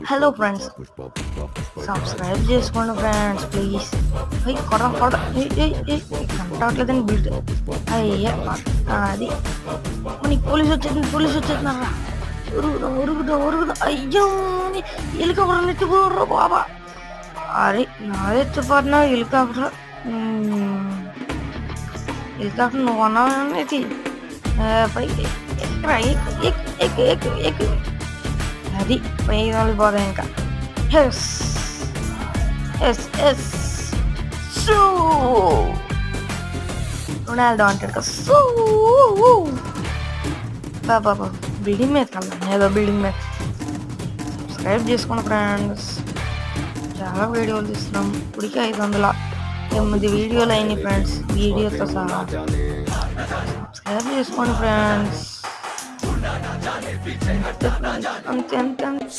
Hello friends, subscribe చేసుకోండి friends please. కొడ కంటవట్లేదని build అయ్యా అది నీకు పోలీసు వచ్చేస్తున్నారా? ఉరుగుదా అయ్యో హెలికాప్టర్ ఎత్తుకోర్రా బాబా. అరే నాదే ఎత్తుపడినా హెలికాప్టర్ నువ్వు అన్నావు పైకి ఎక్కు అది పైకి వెళ్ళిపోతాయి ఇంకా. Yes yes yes so Ronaldo అంటాడు కదా. సో బాబా బిల్డింగ్ మీద కల్లా ఏదో బిల్డింగ్ మీద. సబ్స్క్రైబ్ చేసుకోండి ఫ్రెండ్స్, చాలా వీడియోలు తీస్తున్నాం. ఇప్పటికీ 508 వీడియోలు అయినాయి ఫ్రెండ్స్, వీడియోతో సహా. సబ్స్క్రైబ్ చేసుకోండి ఫ్రెండ్స్. అంతే.